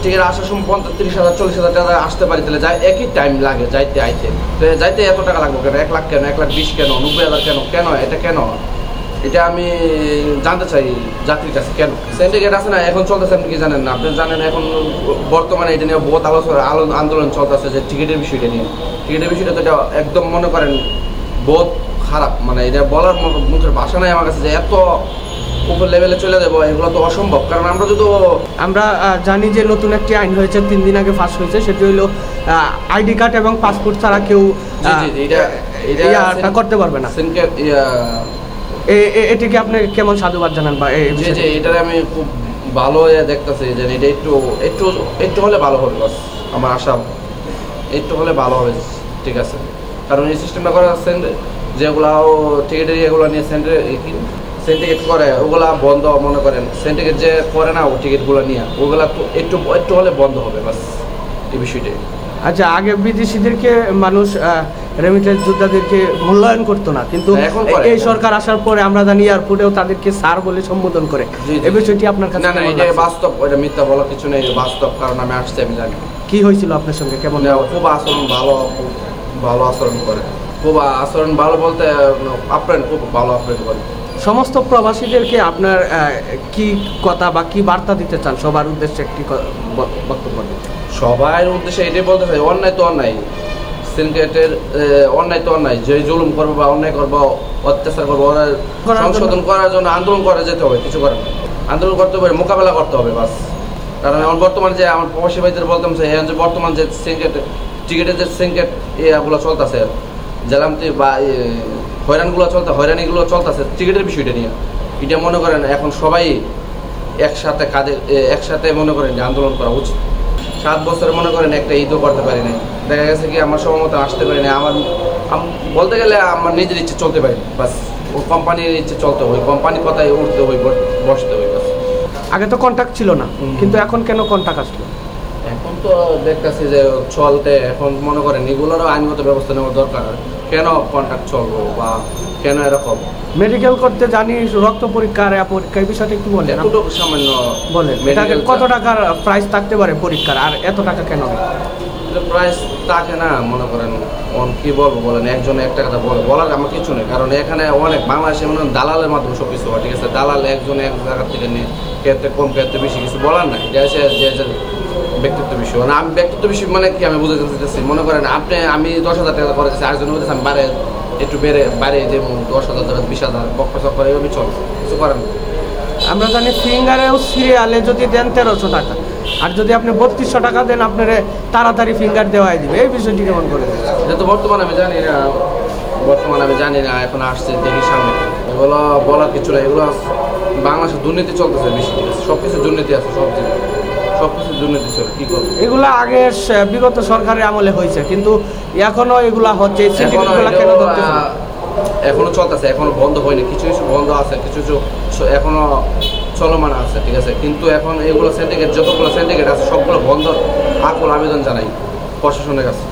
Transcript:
Ticket আসার সময় 30,000 40,000 টাকা আসতে পারি, তাহলে একই টাইম লাগে যাইতে আইতে, যাইতে এত টাকা লাগবে কেন? 1 লাখ কেন, 1,20,000 কেন, 90,000 কেন? কেন এটা কেন? এটা আমি জানতে চাই যাত্রীর কাছে কেন। সিন্ডিকেট আছে না এখন চলতেছে, আপনি কি জানেন না? আপনি জানেন এখন বর্তমানে এটা নিয়ে বহুত আন্দোলন চলতেছে যে টিকিটের বিষয়টা নিয়ে। টিকিটের বিষয়টা তো এটা একদম মনে করেন বহুত খারাপ, মানে এটা বলার মুখের ভাষা নাই আমার কাছে যে এত উপর লেভেলে চলে যাবো, এগুলো তো অসম্ভব। কারণ আমরা জানি যে নতুন একটি আইন হয়েছে, 3 দিন আগে পাস হয়েছে, সেটি হলো আইডি কার্ড এবং পাসপোর্ট ছাড়া কেউ এটা করতে পারবে না। এটিকে আপনি কেমন সাধুবাদ জানান? বা এটা আমি খুব ভালো দেখতেছি যে এটা একটু হলে ভালো হবে, বাস আমার আশা একটু হলে ভালো হবে, ঠিক আছে। কারণ এই সিস্টেমটা করা যেগুলাও টিকিটের এগুলো নিয়ে সিন্ডিকেট করে ওগুলা বন্ধ, মনে করেন সিন্ডিকেট যে করে না ও টিকিটগুলো নিয়ে ওগুলা তো একটু হলে বন্ধ হবে, বাস এই বিষয়টাই। আচ্ছা, আগে বিদেশিদেরকে মানুষ রেমিটেন্স যোদ্ধাদেরকে মূল্যায়ন করতো না, কিন্তু এই সরকার আসার পরে আমরা জানি এয়ারপোর্টেও তাদেরকে স্যার বলে সম্বোধন করে। এই বিষয়টি আপনার কাছে? না, এটা বাস্তব, এটা মিথ্যা বলার কিছু নেই, বাস্তব। কারণ আমি আসছি, আমি জানি কি হয়েছিল আপনার সঙ্গে, কেমন? খুব আচরণ ভালো আচরণ করে, খুব আচরণ ভালো বলতে আপ্যায়ন, খুব ভালো আপ্যায়ন করে। সমস্ত প্রবাসীদেরকে আপনার কি কথা বা কি বার্তা দিতে চান? সবার উদ্দেশ্যে একটি বক্তব্য। সবার উদ্দেশ্যে এটাই বলতে চাই, অন্যায় তো অন্যায়, সিন্ডিকেটের অন্যায় তো অন্যায়, যে জুলুম করবো বা অন্যায় করবো, অত্যাচার করবো, ওরা সংশোধন করার জন্য আন্দোলন করে যেতে হবে, কিছু করার নেই। আন্দোলন করতে হবে, মোকাবেলা করতে হবে, বাস। কারণ এখন বর্তমানে যে আমার প্রবাসী ভাইদের বলতাম যে বর্তমান যে টিকিটের যে সিন্ডিকেট এগুলো চলতেছে, জ্বালামতি বা হয়রানিগুলো চলতেছে টিকিটের বিষয়টা নিয়ে, এটা মনে করেন এখন সবাই একসাথে মনে করেন যে আন্দোলন করা উচিত। 7 বছরে মনে করেন একটা ঈদও করতে পারি নাই, দেখা গেছে কি আমার সময় মতো আসতে পারি না। আমার বলতে গেলে আমার নিজের ইচ্ছে চলতে পারি, বাস। ও কোম্পানির ইচ্ছে চলতে হয়, কোম্পানির কথায় উঠতে হয়, বসতে হয়, বাস। আগে তো কন্ট্যাক্ট ছিল না, কিন্তু এখন কেন কন্ট্যাক্ট আসলো? এখন তো দেখতেছি যে চলতে, এখন মনে করেন এগুলোরও আইনগত ব্যবস্থা নেওয়া দরকার। কেন কন্ট্যাক্ট চলবো বা কেন এরকম? মেডিকেল করতে জানি, রক্ত পরীক্ষা, পরীক্ষা, এই বিষয়টা একটু বলেন। এতটুকু সামান্য বলেন, কত টাকার প্রাইস থাকতে পারে পরীক্ষার, আর এত টাকা কেন? প্রাইস থাকে না, মনে করেন কি বলবো বলেন, একজনে একটা কথা বলার আমার কিছু নেই। কারণ এখানে অনেক বাংলাদেশে মনে করেন দালালের মাধ্যমে সব কিছু হয়, ঠিক আছে। দালাল একজনে এক জায়গা থেকে নিয়ে ক্ষেত্রে কম, ক্ষেত্রে বেশি, কিছু বলার নাই। এটা হচ্ছে যে ব্যক্তিত্ব বিষয়, মানে আমি ব্যক্তিত্ব বিষয় মানে কি আমি বুঝাতে চাইতেছি, মনে করেন আমি 10,000 টাকা করে দিচ্ছি, আরেকজন বলতেছি আমি একটু বাইরে যে 10,000 20,000 বক্কা করে এভাবে চলে, কিছু করেন। আমরা জানি ফিঙ্গারেও সিরিয়ালে যদি দেন 1300 টাকা, আর যদি আপনি 3200 টাকা দেন আপনার তাড়াতাড়ি ফিঙ্গার দেওয়াই দিবে। এই বিষয়টি কেমন করে? এটা তো বর্তমানে আমি জানি না, এখন আসছে দেখি সামনে। এগুলো বলার কিছু না, এগুলো বাংলাদেশে দুর্নীতি চলতেছে বেশি, ঠিক আছে। সবকিছু দুর্নীতি আছে, সবকিছু দুর্নীতি চলে, কি করবো? এগুলো আগে বিগত সরকারের আমলে হয়েছে, কিন্তু এখনো এগুলা হচ্ছে। এখনো চলতেছে, এখনো বন্ধ হয়নি, কিছু বন্ধ আছে, কিছু এখনো চলমান আছে, ঠিক আছে। কিন্তু এখন এগুলো সিন্ডিকেট, যতগুলো সিন্ডিকেট আছে সবগুলো বন্ধ আকুল আবেদন জানাই প্রশাসনের কাছে।